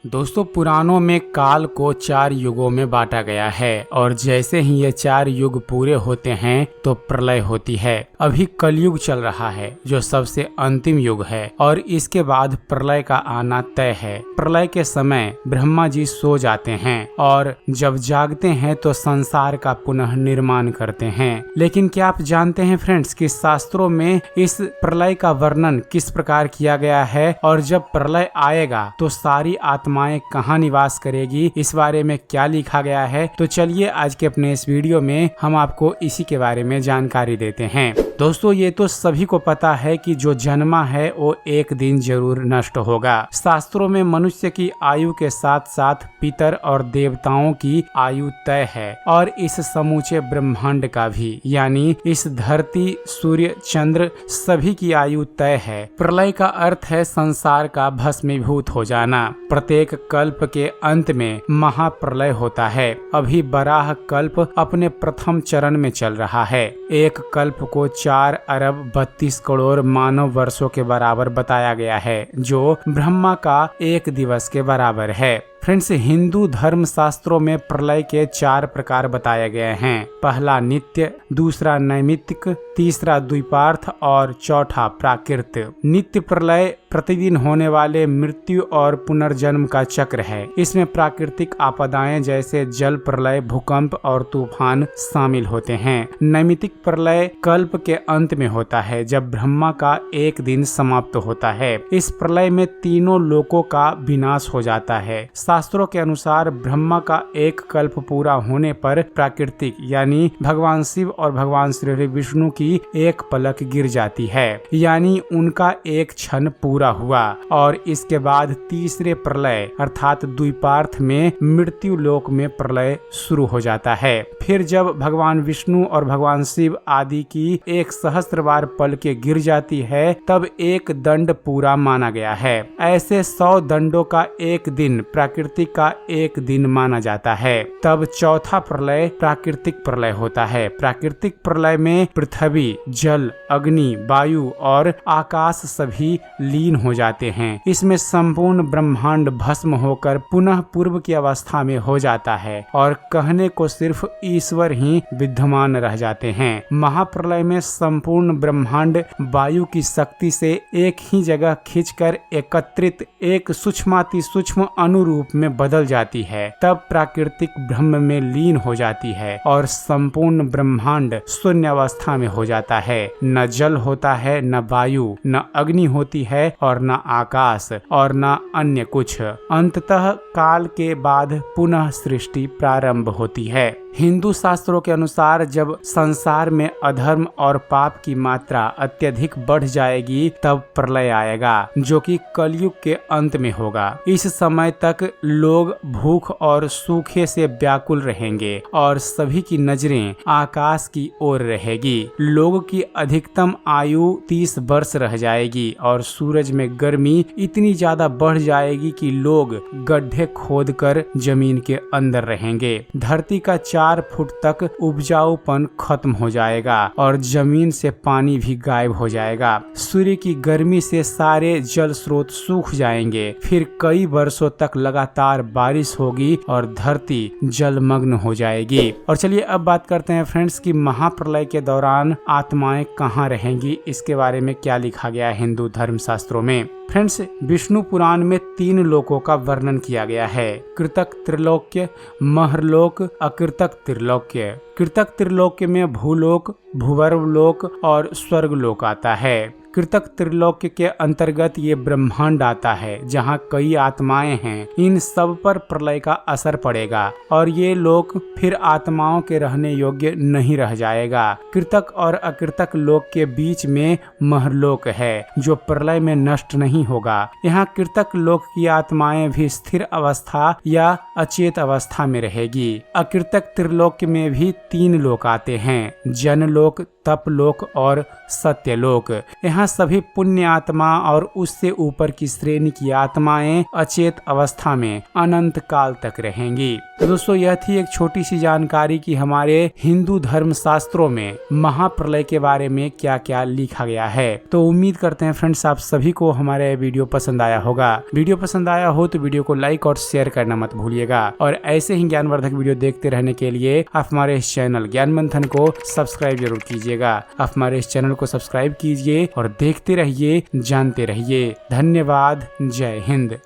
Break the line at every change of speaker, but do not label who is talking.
दोस्तों, पुराणों में काल को 4 युगों में बांटा गया है और जैसे ही ये 4 युग पूरे होते हैं तो प्रलय होती है। अभी कलयुग चल रहा है जो सबसे अंतिम युग है और इसके बाद प्रलय का आना तय है। प्रलय के समय ब्रह्मा जी सो जाते हैं और जब जागते हैं तो संसार का पुनः निर्माण करते हैं। लेकिन क्या आप जानते हैं फ्रेंड्स कि शास्त्रों में इस प्रलय का वर्णन किस प्रकार किया गया है और जब प्रलय आएगा तो सारी आत्माएं कहाँ निवास करेगी, इस बारे में क्या लिखा गया है। तो चलिए आज के अपने इस वीडियो में हम आपको इसी के बारे में जानकारी देते हैं। दोस्तों, ये तो सभी को पता है कि जो जन्मा है वो एक दिन जरूर नष्ट होगा। शास्त्रों में मनुष्य की आयु के साथ साथ पितर और देवताओं की आयु तय है और इस समूचे ब्रह्मांड का भी, यानी इस धरती, सूर्य, चंद्र सभी की आयु तय है। प्रलय का अर्थ है संसार का भस्मीभूत हो जाना। प्रत्येक कल्प के अंत में महाप्रलय होता है। अभी बराह कल्प अपने प्रथम चरण में चल रहा है। एक कल्प को 4 अरब 32 करोड़ मानव वर्षों के बराबर बताया गया है, जो ब्रह्मा का एक दिवस के बराबर है। फ्रेंड्स, हिंदू धर्म शास्त्रों में प्रलय के 4 प्रकार बताए गए हैं। पहला नित्य, दूसरा नैमित्तिक, तीसरा द्विपार्थ और चौथा प्राकृत। नित्य प्रलय प्रतिदिन होने वाले मृत्यु और पुनर्जन्म का चक्र है। इसमें प्राकृतिक आपदाएं जैसे जल प्रलय, भूकंप और तूफान शामिल होते हैं। नैमित्तिक प्रलय कल्प के अंत में होता है जब ब्रह्मा का एक दिन समाप्त होता है। इस प्रलय में तीनों लोकों का विनाश हो जाता है। शास्त्रों के अनुसार ब्रह्मा का एक कल्प पूरा होने पर प्राकृतिक यानी भगवान शिव और भगवान श्री विष्णु की एक पलक गिर जाती है, यानी उनका एक क्षण पूरा हुआ। और इसके बाद तीसरे प्रलय अर्थात द्विपार्थ में मृत्यु लोक में प्रलय शुरू हो जाता है। फिर जब भगवान विष्णु और भगवान शिव आदि की एक सहस्त्र बार पलकें गिर जाती है तब एक दंड पूरा माना गया है। ऐसे 100 दंडों का एक दिन प्राकृतिक का एक दिन माना जाता है। तब चौथा प्रलय प्राकृतिक प्रलय होता है। प्राकृतिक प्रलय में पृथ्वी, जल, अग्नि, वायु और आकाश सभी लीन हो जाते हैं। इसमें संपूर्ण ब्रह्मांड भस्म होकर पुनः पूर्व की अवस्था में हो जाता है और कहने को सिर्फ ईश्वर ही विद्यमान रह जाते हैं। महाप्रलय में संपूर्ण ब्रह्मांड वायु की शक्ति से एक ही जगह खींचकर एकत्रित एक सूक्ष्माति सूक्ष्म अनुरूप में बदल जाती है। तब प्राकृतिक ब्रह्म में लीन हो जाती है और संपूर्ण ब्रह्मांड शून्य अवस्था में हो जाता है। न जल होता है, न वायु, न अग्नि होती है और न आकाश और न अन्य कुछ। अंततः काल के बाद पुनः सृष्टि प्रारंभ होती है। हिंदू शास्त्रों के अनुसार जब संसार में अधर्म और पाप की मात्रा अत्यधिक बढ़ जाएगी तब प्रलय आएगा, जो कि कलयुग के अंत में होगा। इस समय तक लोग भूख और सूखे से व्याकुल रहेंगे और सभी की नजरें आकाश की ओर रहेगी। लोगों की अधिकतम आयु 30 वर्ष रह जाएगी और सूरज में गर्मी इतनी ज्यादा बढ़ जाएगी कि लोग गड्ढे खोदकर जमीन के अंदर रहेंगे। धरती का 4 फुट तक उपजाऊपन खत्म हो जाएगा और जमीन से पानी भी गायब हो जाएगा। सूर्य की गर्मी से सारे जल स्रोत सूख जाएंगे। फिर कई वर्षों तक लगातार बारिश होगी और धरती जलमग्न हो जाएगी। और चलिए अब बात करते हैं फ्रेंड्स कि महाप्रलय के दौरान आत्माएं कहाँ रहेंगी, इसके बारे में क्या लिखा गया है हिंदू धर्म शास्त्रों में। फ्रेंड्स, विष्णु पुराण में 3 लोकों का वर्णन किया गया है। कृतक त्रिलोक्य, महरलोक, अकृतक त्रिलोक्य। कृतक त्रिलोक्य में भूलोक, भूवर्लोक और स्वर्गलोक आता है। कृतक त्रिलोक्य के अंतर्गत ये ब्रह्मांड आता है जहाँ कई आत्माएं हैं। इन सब पर प्रलय का असर पड़ेगा और ये लोक फिर आत्माओं के रहने योग्य नहीं रह जाएगा। कृतक और अकृतक लोक के बीच में महरलोक है जो प्रलय में नष्ट नहीं होगा। यहाँ कृतक लोक की आत्माएं भी स्थिर अवस्था या अचेत अवस्था में रहेगी। अकृतक त्रिलोक्य में भी 3 लोक आते हैं, जनलोक, तपलोक और सत्यलोक। यहाँ जहाँ सभी पुण्य आत्मा और उससे ऊपर की श्रेणी की आत्माएं अचेत अवस्था में अनंत काल तक रहेंगी। तो दोस्तों यह थी एक छोटी सी जानकारी कि हमारे हिंदू धर्म शास्त्रों में महाप्रलय के बारे में क्या क्या लिखा गया है। तो उम्मीद करते हैं फ्रेंड्स आप सभी को हमारा वीडियो पसंद आया होगा। वीडियो पसंद आया हो तो वीडियो को लाइक और शेयर करना मत भूलिएगा और ऐसे ही ज्ञानवर्धक वीडियो देखते रहने के लिए आप हमारे इस चैनल ज्ञान मंथन को सब्सक्राइब जरूर कीजिएगा। आप हमारे इस चैनल को सब्सक्राइब कीजिए और देखते रहिए, जानते रहिए। धन्यवाद। जय हिंद।